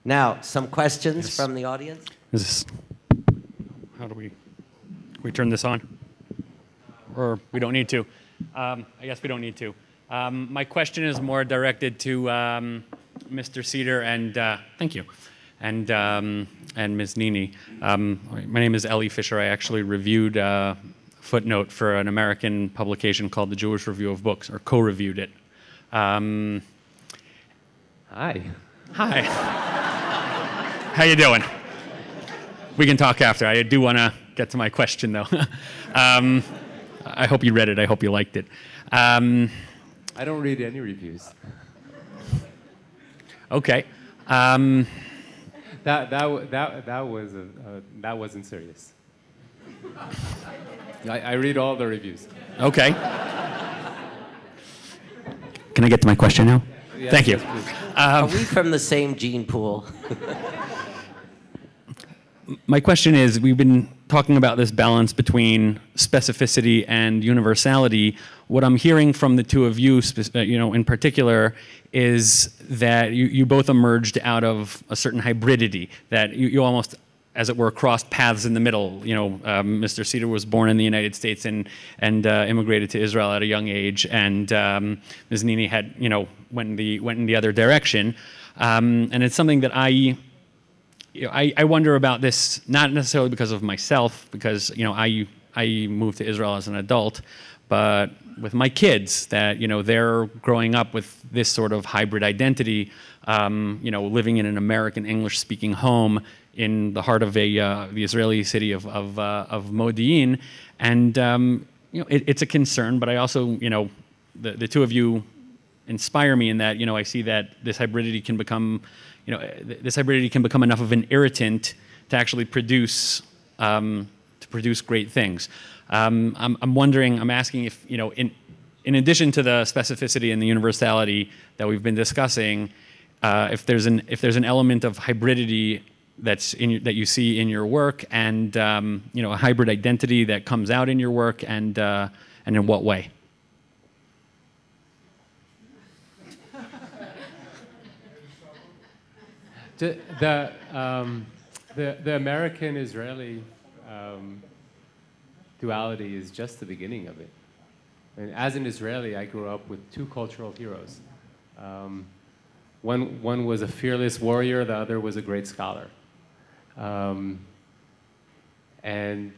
Now, some questions from the audience? Is this, how do we turn this on? Or we don't need to? I guess we don't need to. My question is more directed to Mr. Cedar and, thank you, and Ms. Nini. My name is Ellie Fisher. I actually reviewed a footnote for an American publication called the Jewish Review of Books, or co-reviewed it. Hi. Hi. How you doing? We can talk after. I do want to get to my question, though. I hope you read it. I hope you liked it. I don't read any reviews. Okay. That wasn't serious. I read all the reviews. Okay. Can I get to my question now? Yes, Thank you. yes, Are we from the same gene pool? My question is, we've been talking about this balance between specificity and universality. What I'm hearing from the two of you, in particular, is that you both emerged out of a certain hybridity, that you almost, as it were, crossed paths in the middle. Mr. Cedar was born in the United States and immigrated to Israel at a young age, and Ms. Nini had, went in the other direction. And it's something that I wonder about this, not necessarily because of myself, because I moved to Israel as an adult, but with my kids, that they're growing up with this sort of hybrid identity, living in an American English-speaking home in the heart of the Israeli city of Modi'in, and it's a concern. But I also, the two of you inspire me in that I see that this hybridity can become. This hybridity can become enough of an irritant to actually produce great things. I'm wondering, I'm asking if, in addition to the specificity and the universality that we've been discussing, if there's an element of hybridity that you see in your work, and a hybrid identity that comes out in your work, and in what way? The American-Israeli duality is just the beginning of it. And as an Israeli, I grew up with two cultural heroes. One was a fearless warrior, the other was a great scholar. And I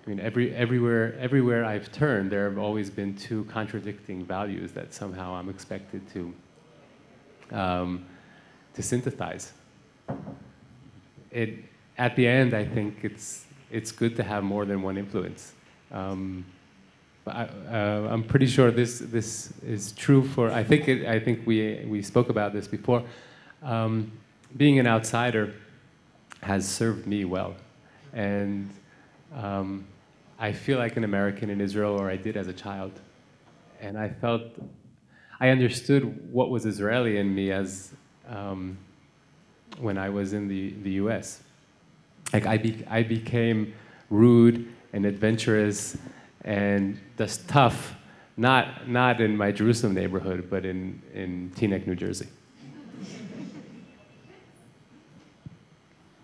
mean, everywhere I've turned, there have always been two contradicting values that somehow I'm expected to synthesize. At the end, I think it's good to have more than one influence. But I'm pretty sure this is true for. I think we spoke about this before. Being an outsider has served me well, and I feel like an American in Israel, or I did as a child, and I understood what was Israeli in me as. When I was in the U.S. Like I became rude and adventurous and just tough, not in my Jerusalem neighborhood, but in Teaneck, New Jersey.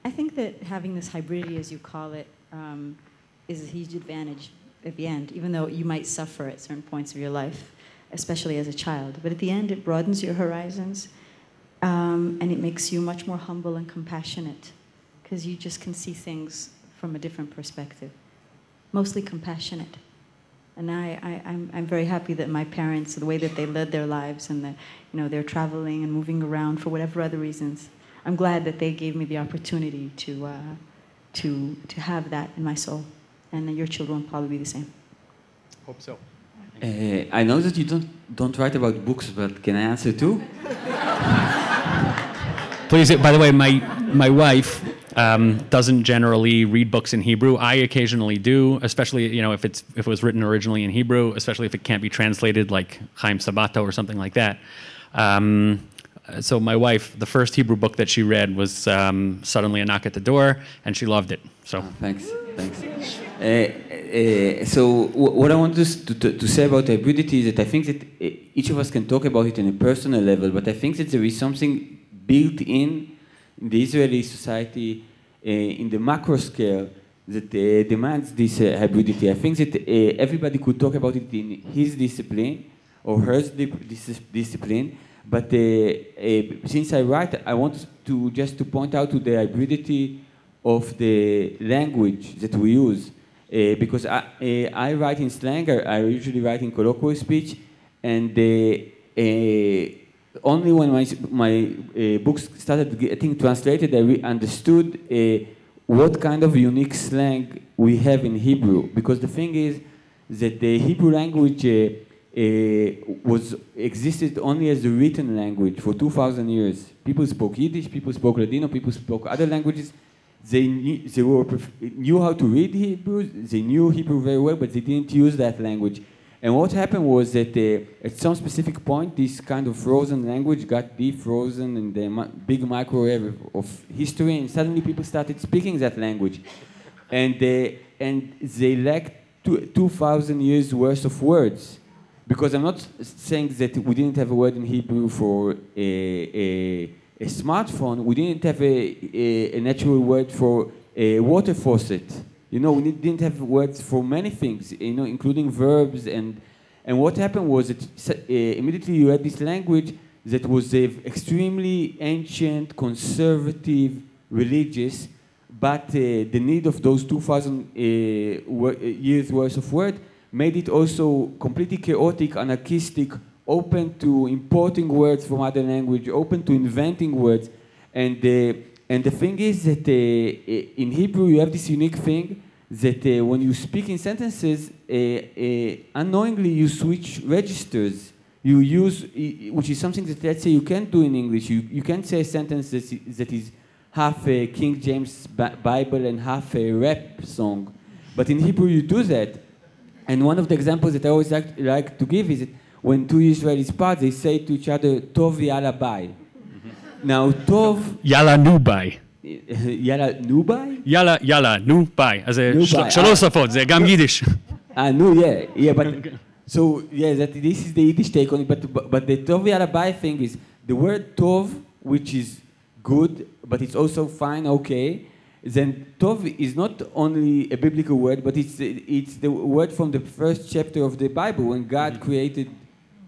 I think that having this hybridity, as you call it, is a huge advantage at the end, even though you might suffer at certain points of your life, especially as a child. But at the end, it broadens your horizons. And it makes you much more humble and compassionate, because you just can see things from a different perspective, mostly compassionate. And I'm very happy that my parents, the way that they led their lives, and that they're traveling and moving around for whatever other reasons, I'm glad that they gave me the opportunity to have that in my soul, and that your children will probably be the same. Hope so. I know that you don't write about books, but can I answer too? Please. By the way, my wife doesn't generally read books in Hebrew. I occasionally do, especially if it was written originally in Hebrew, especially if it can't be translated, like Chaim Sabato or something like that. So my wife, the first Hebrew book that she read was Suddenly a Knock at the Door, and she loved it. So thanks. So what I want to say about hybridity is that I think that each of us can talk about it on a personal level, but I think that there is something built in in the Israeli society in the macro scale that demands this hybridity. I think that everybody could talk about it in his discipline or her discipline, but since I write, I want to just to point out to the hybridity of the language that we use. Because I write in slang, I usually write in colloquial speech, and only when my books started getting translated, I understood what kind of unique slang we have in Hebrew. Because the thing is that the Hebrew language existed only as a written language for 2,000 years. People spoke Yiddish, people spoke Ladino, people spoke other languages. They knew how to read Hebrew, they knew Hebrew very well, but they didn't use that language. And what happened was that at some specific point, this kind of frozen language got defrozen in the big microwave of history, and suddenly people started speaking that language. And they lacked 2,000 years worth of words. Because I'm not saying that we didn't have a word in Hebrew for a smartphone, we didn't have a natural word for a water faucet. You know, we didn't have words for many things, you know, including verbs. And what happened was that immediately you had this language that was extremely ancient, conservative, religious, but the need of those 2,000 years worth of word made it also completely chaotic, anarchistic, open to importing words from other language, open to inventing words. And the thing is that in Hebrew you have this unique thing that when you speak in sentences, unknowingly you switch registers. You use, which is something that, let's say, you can't do in English. You can't say a sentence that is half a King James Bible and half a rap song. But in Hebrew you do that. And one of the examples that I always like to give is that when two Israelis part, they say to each other, Tov yalla bye. Now, Tov... יאללה נו ביי. יאללה נו ביי? יאללה נו ביי. אז זה שלוש שפות, זה גם יידיש. No, yeah, but... So, yeah, this is the Yiddish take on it, but the Tov yalla bye thing is, the word Tov, which is good, but it's also fine, okay, then Tov is not only a biblical word, but it's the word from the first chapter of the Bible, when God created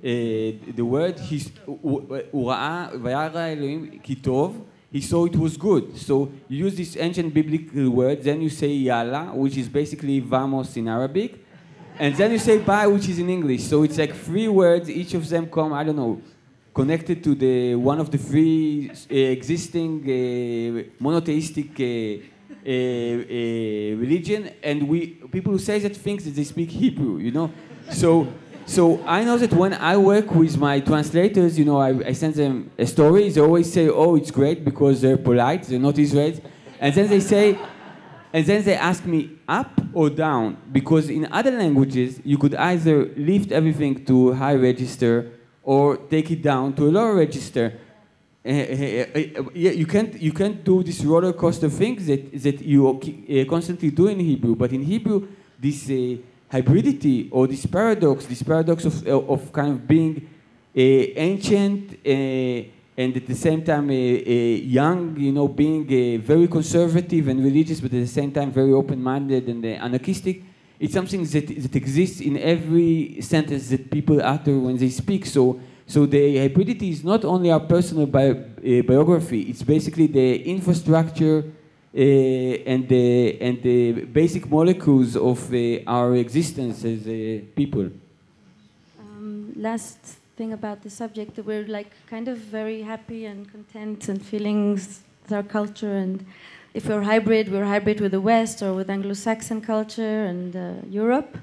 the word, he saw it was good. So you use this ancient biblical word, then you say yalla, which is basically vamos in Arabic, and then you say bye, which is in English. So it's like 3 words, each of them come, I don't know, connected to one of the 3 existing monotheistic religion, and people who say that think that they speak Hebrew, you know. So I know that when I work with my translators, you know, I send them a story. They always say, "Oh, it's great," because they're polite, they're not Israelis, and then they ask me up or down, because in other languages you could either lift everything to high register or take it down to a lower register. You can't do this roller coaster thing that you constantly do in Hebrew. But in Hebrew, this hybridity or this paradox of kind of being ancient and at the same time young, you know, being very conservative and religious, but at the same time very open-minded and anarchistic. It's something that exists in every sentence that people utter when they speak. So the hybridity is not only our personal biography, it's basically the infrastructure and the basic molecules of our existence as people. Last thing about the subject, that we're like kind of very happy and content and feelings with our culture, and if we're hybrid with the West or with Anglo-Saxon culture and Europe.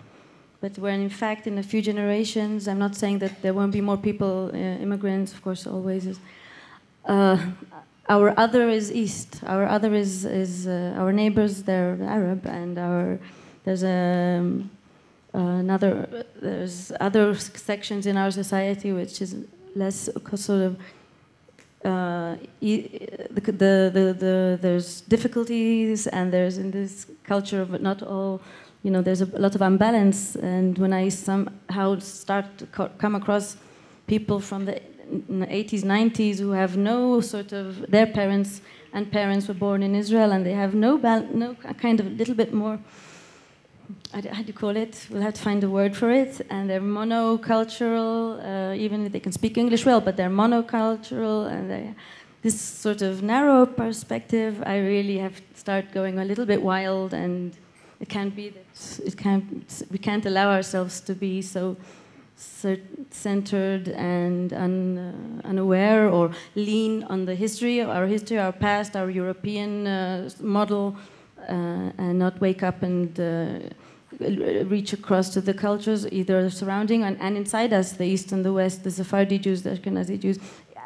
But when in fact in a few generations, I'm not saying that there won't be more people, immigrants, of course, always is. Our other is East. Our other is our neighbors. They're Arab, and there's other sections in our society which is less sort of. There's difficulties, and there's in this culture of not all. You know, there's a lot of imbalance, and when I somehow start to come across people from the 80s, 90s, who have no sort of, their parents and parents were born in Israel, and they have no kind of little bit more, how do you call it? We'll have to find a word for it. And they're monocultural, even if they can speak English well, but they're monocultural, and this sort of narrow perspective, I really have to start going a little bit wild, and it can't be that we can't allow ourselves to be so centered and unaware, or lean on the history, our past, our European model, and not wake up and reach across to the cultures, either surrounding and inside us, the East and the West, the Sephardi Jews, the Ashkenazi Jews.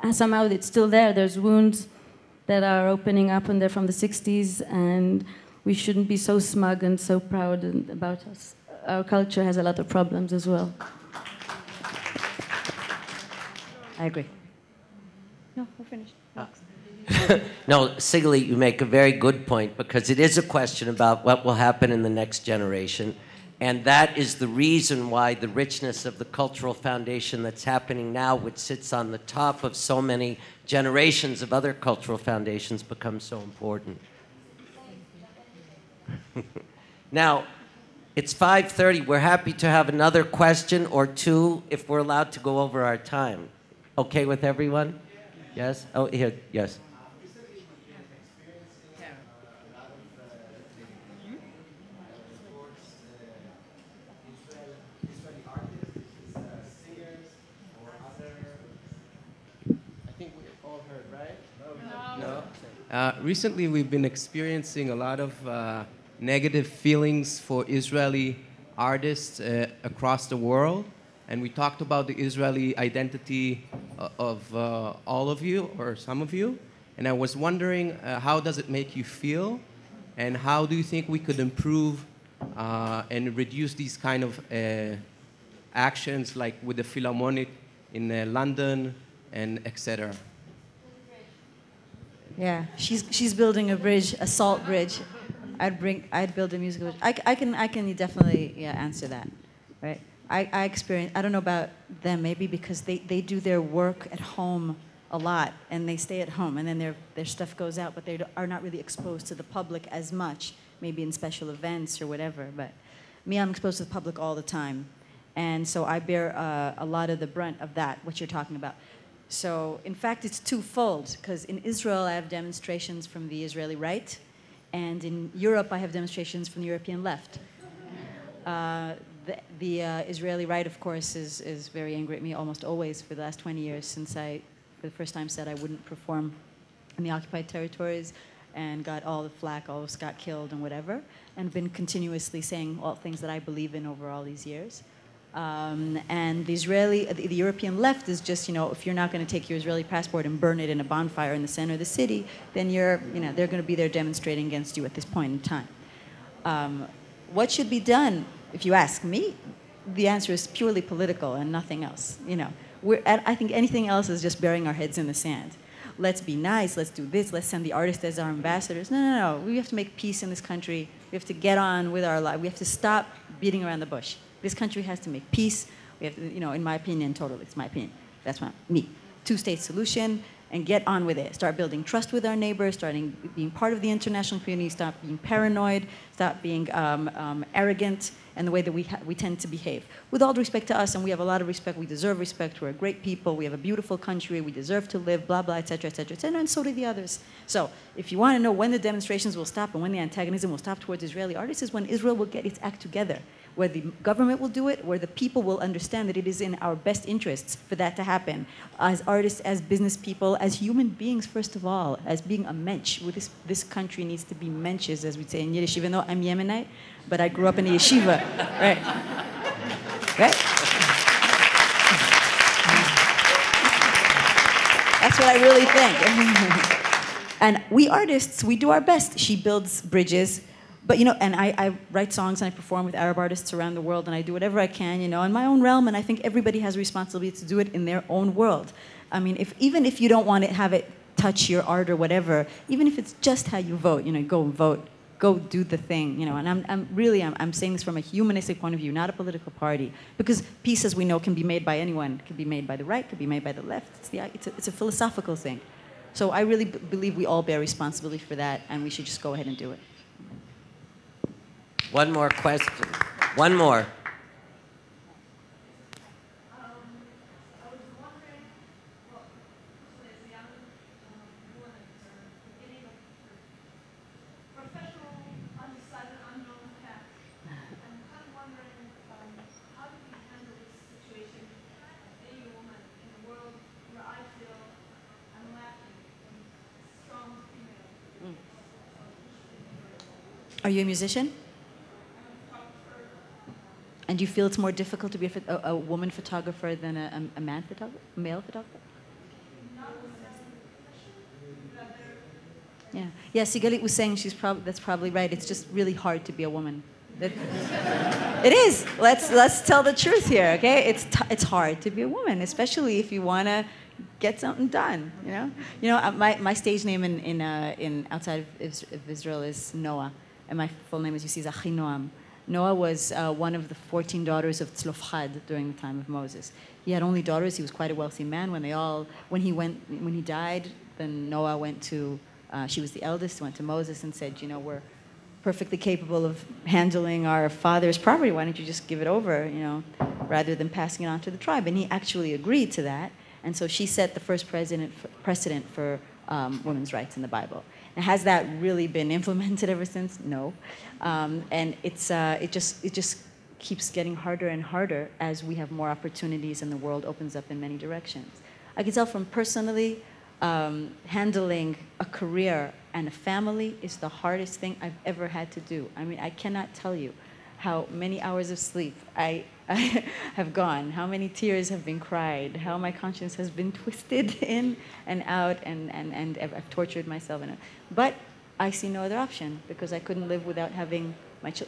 And somehow it's still there. There's wounds that are opening up, and they're from the 60s, and we shouldn't be so smug and so proud about us. Our culture has a lot of problems as well. I agree. No, we're finished. No, Sigali, you make a very good point, because it is a question about what will happen in the next generation. And that is the reason why the richness of the cultural foundation that's happening now, which sits on the top of so many generations of other cultural foundations, becomes so important. Now, it's 5:30. We're happy to have another question or two if we're allowed to go over our time. Okay with everyone? Yes? Oh, here, yes. Recently, we've been experiencing a lot of negative feelings for Israeli artists across the world. And we talked about the Israeli identity of all of you, or some of you. And I was wondering, how does it make you feel? And how do you think we could improve and reduce these kind of actions, like with the Philharmonic in London, and etc.? Yeah, she's building a bridge, a salt bridge. I'd build a musical bridge. I can definitely answer that, right? I experience, I don't know about them, maybe because they do their work at home a lot, and they stay at home, and then their stuff goes out, but they are not really exposed to the public as much, maybe in special events or whatever. But me, I'm exposed to the public all the time, and so I bear a lot of the brunt of that, what you're talking about. So, in fact, it's twofold, because in Israel, I have demonstrations from the Israeli right, and in Europe, I have demonstrations from the European left. The Israeli right, of course, is very angry at me almost always for the last 20 years, since I, for the first time, said I wouldn't perform in the occupied territories, and got all the flack, almost got killed and whatever, and been continuously saying all things that I believe in over all these years. And the European left is just, if you're not going to take your Israeli passport and burn it in a bonfire in the center of the city, then they're going to be there demonstrating against you at this point in time. What should be done, if you ask me? The answer is purely political and nothing else. I think anything else is just burying our heads in the sand. Let's be nice, let's do this, let's send the artists as our ambassadors. No. We have to make peace in this country. We have to get on with our life. We have to stop beating around the bush. This country has to make peace. We have to, in my opinion, totally, it's my opinion. That's me. Two-state solution, and get on with it. Start building trust with our neighbors, starting being part of the international community, stop being paranoid, stop being arrogant, and the way that we tend to behave. With all due respect to us, and we have a lot of respect, we deserve respect, we're a great people, we have a beautiful country, we deserve to live, blah, blah, et cetera, and so do the others. So if you want to know when the demonstrations will stop and when the antagonism will stop towards Israeli artists, is when Israel will get its act together, where the government will do it, where the people will understand that it is in our best interests for that to happen. As artists, as business people, as human beings, first of all, as being a mensch. This country needs to be mensches, as we say in Yiddish, even though I'm Yemenite, but I grew up in a yeshiva, right? Right? That's what I really think. And we artists, we do our best. She builds bridges. But, and I write songs and I perform with Arab artists around the world, and I do whatever I can, in my own realm, and I think everybody has a responsibility to do it in their own world. I mean, even if you don't want to have it touch your art or whatever, even if it's just how you vote, go and vote, go do the thing, you know. And I'm saying this from a humanistic point of view, not a political party, because peace, as we know, can be made by anyone. It can be made by the right, it can be made by the left. It's a philosophical thing. So I really believe we all bear responsibility for that, and we should just go ahead and do it. One more question. One more. Are you a musician? And do you feel it's more difficult to be a woman photographer than a man photographer, a male photographer? Yeah. Yeah, Sigalit was saying that's probably right. It's just really hard to be a woman. It is. Let's tell the truth here, okay? It's hard to be a woman, especially if you want to get something done. You know. My stage name in outside of Israel is Noah, and my full name, as you see, is Achinoam. Noah was one of the 14 daughters of Tzlofchad during the time of Moses. He had only daughters. He was quite a wealthy man. When he died, then Noah went to. She was the eldest. Went to Moses and said, we're perfectly capable of handling our father's property. Why don't you just give it over, rather than passing it on to the tribe? And he actually agreed to that. And so she set the first precedent for women's rights in the Bible. Now, has that really been implemented ever since? No. And it just keeps getting harder and harder as we have more opportunities and the world opens up in many directions. I can tell from personally, handling a career and a family is the hardest thing I've ever had to do. I mean, I cannot tell you how many hours of sleep I have gone, how many tears have been cried, how my conscience has been twisted in and out, and I've tortured myself. But I see no other option, because I couldn't live without having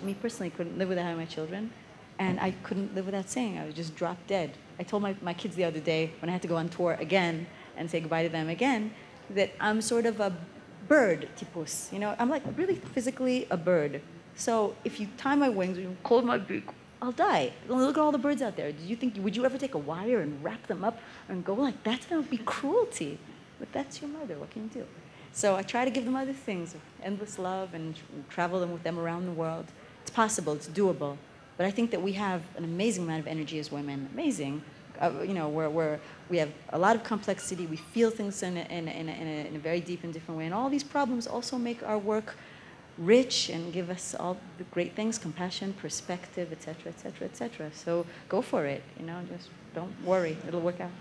me personally couldn't live without having my children, and I couldn't live without singing. I would just drop dead. I told my kids the other day, when I had to go on tour again and say goodbye to them again, that I'm sort of a bird tipus. I'm like really physically a bird. So if you tie my wings, you close my beak, I'll die. Look at all the birds out there. Would you ever take a wire and wrap them up and go like that? That would be cruelty. But that's your mother. What can you do? So I try to give them other things, endless love, and travel them with them around the world. It's possible. It's doable. But I think that we have an amazing amount of energy as women. Amazing. Where we have a lot of complexity. We feel things in a very deep and different way. And all these problems also make our work rich and give us all the great things: compassion, perspective, etc., etc., etc. So go for it. Just don't worry. It'll work out.